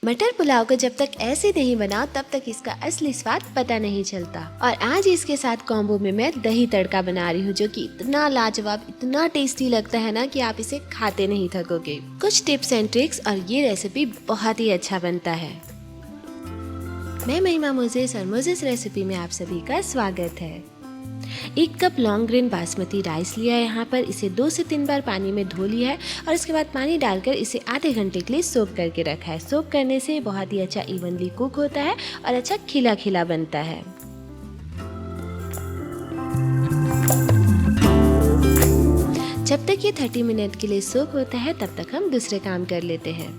मटर पुलाव को जब तक ऐसे नहीं बनाओ तब तक इसका असली स्वाद पता नहीं चलता। और आज इसके साथ कॉम्बो में मैं दही तड़का बना रही हूँ, जो कि इतना लाजवाब, इतना टेस्टी लगता है ना कि आप इसे खाते नहीं थकोगे। कुछ टिप्स एंड ट्रिक्स और ये रेसिपी बहुत ही अच्छा बनता है। मैं महिमा मोजेस और मोजेस रेसिपी में आप सभी का स्वागत है। 1 cup long grain basmati rice लिया है यहाँ पर। इसे 2 से 3 बार पानी में धो लिया है और इसके बाद पानी डालकर इसे आधे घंटे के लिए सोक करके रखा है। सोक करने से बहुत ही अच्छा इवनली कुक होता है और अच्छा खिला खिला बनता है। जब तक ये 30 मिनट के लिए सोक होता है तब तक हम दूसरे काम कर लेते हैं।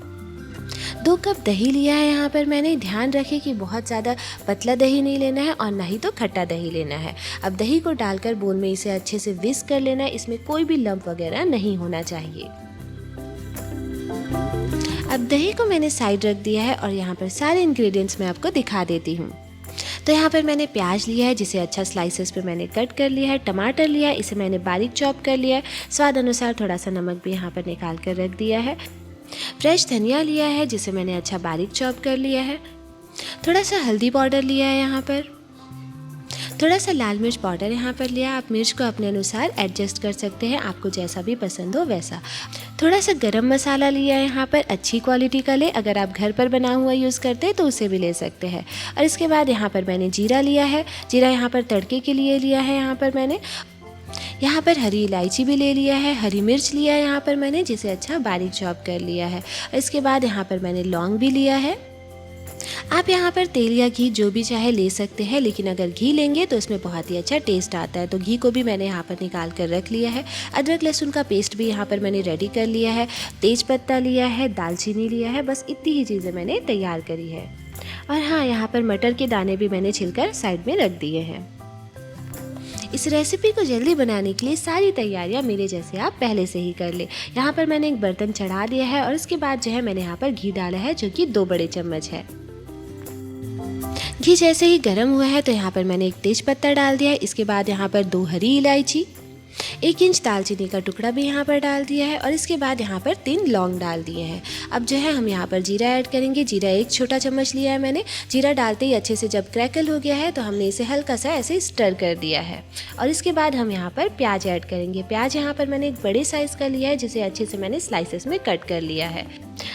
2 कप दही लिया है यहाँ पर मैंने। ध्यान रखें कि बहुत ज़्यादा पतला दही नहीं लेना है और ना ही तो खट्टा दही लेना है। अब दही को डालकर बोल में इसे अच्छे से विस्क कर लेना है। इसमें कोई भी लंप वगैरह नहीं होना चाहिए। अब दही को मैंने साइड रख दिया है और यहाँ पर सारे इंग्रेडिएंट्स मैं आपको दिखा देती हूँ। तो यहाँ पर मैंने प्याज लिया है, जिसे अच्छा स्लाइसेस पे मैंने कट कर लिया है। टमाटर लिया है, इसे मैंने बारीक चॉप कर लिया है। स्वाद अनुसार थोड़ा सा नमक भी यहाँ पर निकाल कर रख दिया है। फ्रेश धनिया लिया है, जिसे मैंने अच्छा बारीक चॉप कर लिया है। थोड़ा सा हल्दी पाउडर लिया है यहाँ पर। थोड़ा सा लाल मिर्च पाउडर यहाँ पर लिया। आप मिर्च को अपने अनुसार एडजस्ट कर सकते हैं, आपको जैसा भी पसंद हो वैसा। थोड़ा सा गरम मसाला लिया है यहाँ पर, अच्छी क्वालिटी का ले। अगर आप घर पर बना हुआ यूज़ करते हैं तो उसे भी ले सकते हैं। और इसके बाद यहाँ पर मैंने जीरा लिया है। जीरा यहाँ पर तड़के के लिए लिया है यहाँ पर मैंने। यहाँ पर हरी इलायची भी ले लिया है। हरी मिर्च लिया है यहाँ पर मैंने, जिसे अच्छा बारीक चॉप कर लिया है। और इसके बाद यहाँ पर मैंने लौंग भी लिया है। आप यहाँ पर तेल या घी जो भी चाहे ले सकते हैं, लेकिन अगर घी लेंगे तो इसमें बहुत ही अच्छा टेस्ट आता है। तो घी को भी मैंने यहाँ पर निकाल कर रख लिया है। अदरक लहसुन का पेस्ट भी यहाँ पर मैंने रेडी कर लिया है। तेज पत्ता लिया है, दालचीनी लिया है। बस इतनी ही चीज़ें मैंने तैयार करी है। और हाँ, यहाँ पर मटर के दाने भी मैंने छिलकर साइड में रख दिए हैं। इस रेसिपी को जल्दी बनाने के लिए सारी तैयारियां मेरे जैसे आप पहले से ही कर ले। यहाँ पर मैंने एक बर्तन चढ़ा दिया है और उसके बाद जो है मैंने यहाँ पर घी डाला है, जो कि 2 बड़े चम्मच है। घी जैसे ही गर्म हुआ है तो यहाँ पर मैंने एक तेज पत्ता डाल दिया है। इसके बाद यहाँ पर 2 हरी इलायची, 1 इंच दालचीनी का टुकड़ा भी यहाँ पर डाल दिया है। और इसके बाद यहाँ पर 3 लौंग डाल दिए हैं। अब जो है हम यहाँ पर जीरा ऐड करेंगे। जीरा 1 छोटा चम्मच लिया है मैंने। जीरा डालते ही अच्छे से जब क्रैकल हो गया है तो हमने इसे हल्का सा ऐसे स्टर कर दिया है। और इसके बाद हम यहाँ पर प्याज ऐड करेंगे। प्याज यहाँ पर मैंने एक बड़े साइज़ का लिया है, जिसे अच्छे से मैंने स्लाइसेस में कट कर लिया है।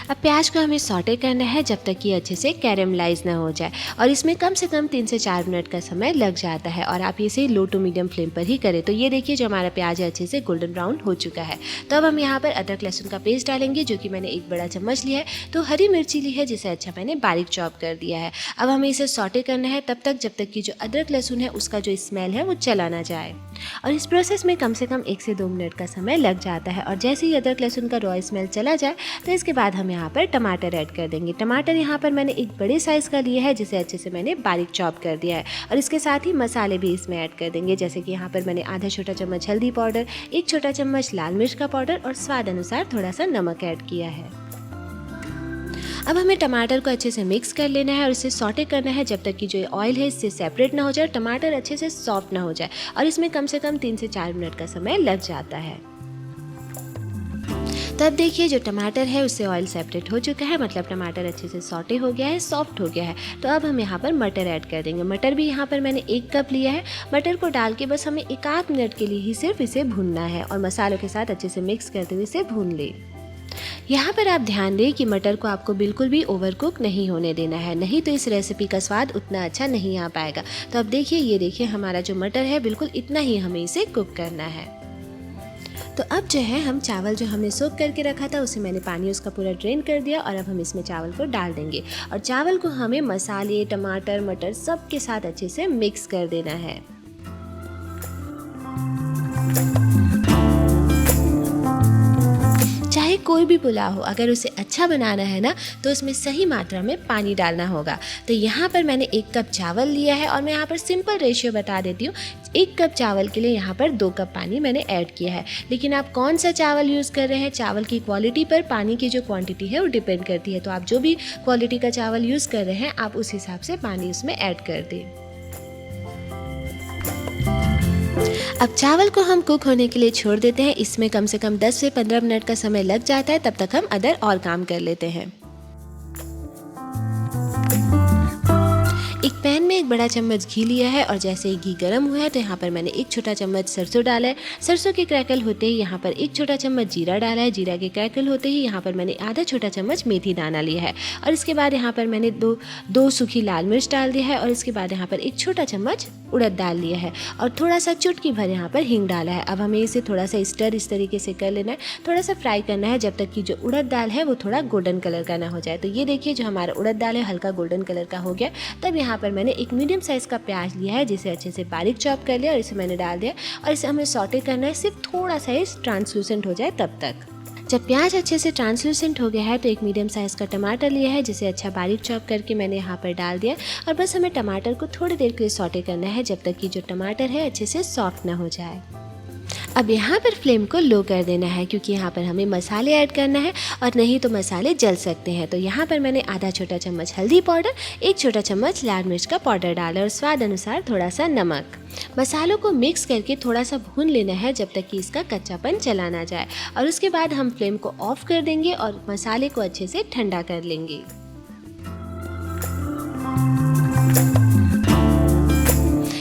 अब प्याज को हमें सॉटे करना है जब तक ये अच्छे से कैरेमलाइज ना हो जाए। और इसमें कम से कम 3 से 4 मिनट का समय लग जाता है और आप इसे लो टू मीडियम फ्लेम पर ही करें। तो ये देखिए, जो हमारा प्याज अच्छे से गोल्डन ब्राउन हो चुका है। तो अब हम यहाँ पर अदरक लहसुन का पेस्ट डालेंगे, जो कि मैंने 1 बड़ा चम्मच लिया है। तो हरी मिर्ची ली है, जिसे अच्छा मैंने बारीक चॉप कर दिया है। अब हमें इसे सॉटे करना है तब तक जब तक कि जो अदरक लहसुन है उसका जो स्मेल है वो चला ना जाए। और इस प्रोसेस में कम से कम 1 से 2 मिनट का समय लग जाता है। और जैसे ही अदरक लहसुन का रॉ स्मेल चला जाए तो इसके बाद हम यहाँ पर टमाटर ऐड कर देंगे। टमाटर यहाँ पर मैंने एक बड़े साइज़ का लिया है, जिसे अच्छे से मैंने बारीक चॉप कर दिया है। और इसके साथ ही मसाले भी इसमें ऐड कर देंगे, जैसे कि यहाँ पर मैंने आधा छोटा चम्मच हल्दी पाउडर, 1 छोटा चम्मच लाल मिर्च का पाउडर और स्वाद अनुसार थोड़ा सा नमक ऐड किया है। अब हमें टमाटर को अच्छे से मिक्स कर लेना है और इसे सॉटे करना है जब तक कि जो ऑयल है इससे सेपरेट ना हो जाए, टमाटर अच्छे से सॉफ्ट ना हो जाए। और इसमें कम से कम 3 से 4 मिनट का समय लग जाता है। तब देखिए, जो टमाटर है उससे ऑयल सेपरेट हो चुका है, मतलब टमाटर अच्छे से सॉटे हो गया है, सॉफ्ट हो गया है। तो अब हम यहाँ पर मटर ऐड कर देंगे। मटर भी यहाँ पर मैंने 1 कप लिया है। मटर को डाल के बस हमें 1 मिनट के लिए ही सिर्फ इसे भूनना है और मसालों के साथ अच्छे से मिक्स करते हुए इसे भून ले। यहाँ पर आप ध्यान दें कि मटर को आपको बिल्कुल भी ओवर कुक नहीं होने देना है, नहीं तो इस रेसिपी का स्वाद उतना अच्छा नहीं आ पाएगा। तो अब देखिए, ये देखिए, हमारा जो मटर है बिल्कुल इतना ही हमें इसे कुक करना है। तो अब जो है हम चावल जो हमने सोक करके रखा था उसे मैंने पानी उसका पूरा ड्रेन कर दिया और अब हम इसमें चावल को डाल देंगे। और चावल को हमें मसाले, टमाटर, मटर सब के साथ अच्छे से मिक्स कर देना है। चाहे कोई भी पुलाव हो, अगर उसे अच्छा बनाना है ना तो उसमें सही मात्रा में पानी डालना होगा। तो यहाँ पर मैंने 1 कप चावल लिया है और मैं यहाँ पर सिंपल रेशियो बता देती हूँ। 1 कप चावल के लिए यहाँ पर 2 कप पानी मैंने ऐड किया है। लेकिन आप कौन सा चावल यूज़ कर रहे हैं, चावल की क्वालिटी पर पानी की जो क्वांटिटी है वो डिपेंड करती है। तो आप जो भी क्वालिटी का चावल यूज़ कर रहे हैं आप उस हिसाब से पानी उसमें ऐड कर दें। अब चावल को हम कुक होने के लिए छोड़ देते हैं। इसमें कम से कम 10 से 15 मिनट का समय लग जाता है। तब तक हम अदर और काम कर लेते हैं। पैन में एक बड़ा चम्मच घी लिया है और जैसे ही घी गर्म हुआ है तो यहाँ पर मैंने एक छोटा चम्मच सरसों डाला है। सरसों के क्रैकल होते ही यहाँ पर एक छोटा चम्मच जीरा डाला है। जीरा के क्रैकल होते ही यहाँ पर मैंने आधा छोटा चम्मच मेथी दाना लिया है और इसके बाद यहाँ पर मैंने दो सूखी लाल मिर्च डाल दिया है और इसके बाद यहाँ पर एक छोटा चम्मच उड़द दाल लिया है और थोड़ा सा चुटकी भर यहाँ पर हींग डाला है। अब हमें इसे थोड़ा सा स्टर इस तरीके से कर लेना है, थोड़ा सा फ्राई करना है जब तक कि जो उड़द दाल है वो थोड़ा गोल्डन कलर का ना हो जाए। तो ये देखिए जो हमारा उड़द दाल है हल्का गोल्डन कलर का हो गया। तब यहाँ पर मैंने एक मीडियम साइज़ का प्याज लिया है जिसे अच्छे से बारीक चॉप कर लिया और इसे मैंने डाल दिया और इसे हमें सॉटे करना है, सिर्फ थोड़ा सा ही ट्रांसलूसेंट हो जाए तब तक। जब प्याज अच्छे से ट्रांसलूसेंट हो गया है तो एक मीडियम साइज़ का टमाटर लिया है जिसे अच्छा बारीक चॉप करके मैंने यहाँ पर डाल दिया और बस हमें टमाटर को थोड़ी देर के लिए सॉटे करना है जब तक कि जो टमाटर है अच्छे से सॉफ्ट ना हो जाए। अब यहाँ पर फ्लेम को लो कर देना है क्योंकि यहाँ पर हमें मसाले ऐड करना है और नहीं तो मसाले जल सकते हैं। तो यहाँ पर मैंने आधा छोटा चम्मच हल्दी पाउडर, एक छोटा चम्मच लाल मिर्च का पाउडर डाला और स्वाद अनुसार थोड़ा सा नमक। मसालों को मिक्स करके थोड़ा सा भून लेना है जब तक कि इसका कच्चापन चला ना जाए और उसके बाद हम फ्लेम को ऑफ कर देंगे और मसाले को अच्छे से ठंडा कर लेंगे।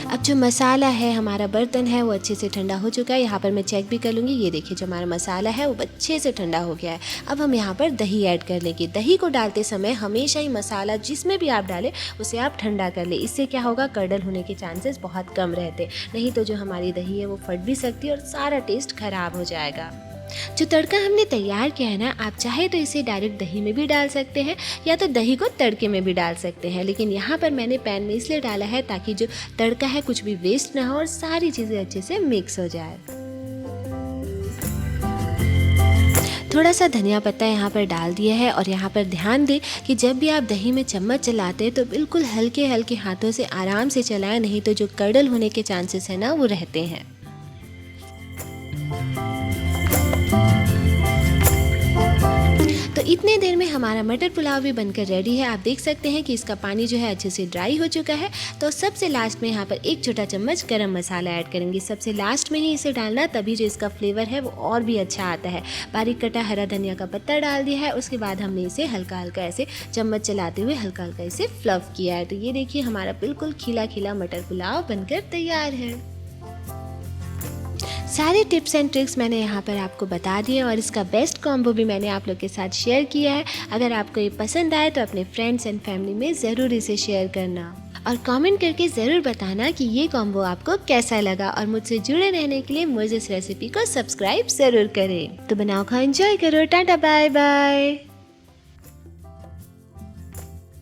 अब जो मसाला है, हमारा बर्तन है वो अच्छे से ठंडा हो चुका है। यहाँ पर मैं चेक भी कर लूँगी। ये देखिए जो हमारा मसाला है वो अच्छे से ठंडा हो गया है। अब हम यहाँ पर दही ऐड कर लेंगे। दही को डालते समय हमेशा ही मसाला जिसमें भी आप डालें उसे आप ठंडा कर ले। इससे क्या होगा, कर्डल होने के चांसेस बहुत कम रहते, नहीं तो जो हमारी दही है वो फट भी सकती है और सारा टेस्ट खराब हो जाएगा। जो तड़का हमने तैयार किया है ना, आप चाहे तो इसे डायरेक्ट दही में भी डाल सकते हैं या तो दही को तड़के में भी डाल सकते हैं, लेकिन यहाँ पर मैंने पैन में इसलिए डाला है ताकि जो तड़का है कुछ भी वेस्ट ना हो और सारी चीज़ें अच्छे से मिक्स हो जाए। थोड़ा सा धनिया पत्ता यहाँ पर डाल दिया है और यहाँ पर ध्यान दें कि जब भी आप दही में चम्मच चलाते हैं तो बिल्कुल हल्के हल्के हाथों से आराम से चलाएं, नहीं तो जो कर्डल होने के चांसेस है ना वो रहते हैं। तो इतने देर में हमारा मटर पुलाव भी बनकर रेडी है। आप देख सकते हैं कि इसका पानी जो है अच्छे से ड्राई हो चुका है। तो सबसे लास्ट में यहाँ पर एक छोटा चम्मच गरम मसाला ऐड करेंगे। सबसे लास्ट में ही इसे डालना, तभी जो इसका फ्लेवर है वो और भी अच्छा आता है। बारीक कटा हरा धनिया का पत्ता डाल दिया है। उसके बाद हमने इसे हल्का हल्का ऐसे चम्मच चलाते हुए हल्का हल्का इसे फ्लफ किया है। तो ये देखिए हमारा बिल्कुल खिला खिला मटर पुलाव बनकर तैयार है। सारे टिप्स एंड ट्रिक्स मैंने यहाँ पर आपको बता दिए और इसका बेस्ट कॉम्बो भी मैंने आप लोग के साथ शेयर किया है। अगर आपको ये पसंद आए तो अपने फ्रेंड्स एंड फैमिली में ज़रूर इसे शेयर करना और कमेंट करके ज़रूर बताना कि ये कॉम्बो आपको कैसा लगा। और मुझसे जुड़े रहने के लिए मोजेस रेसिपी को सब्सक्राइब ज़रूर करें। तो बनाओ, खाओ, एंजॉय करो। Tata bye bye.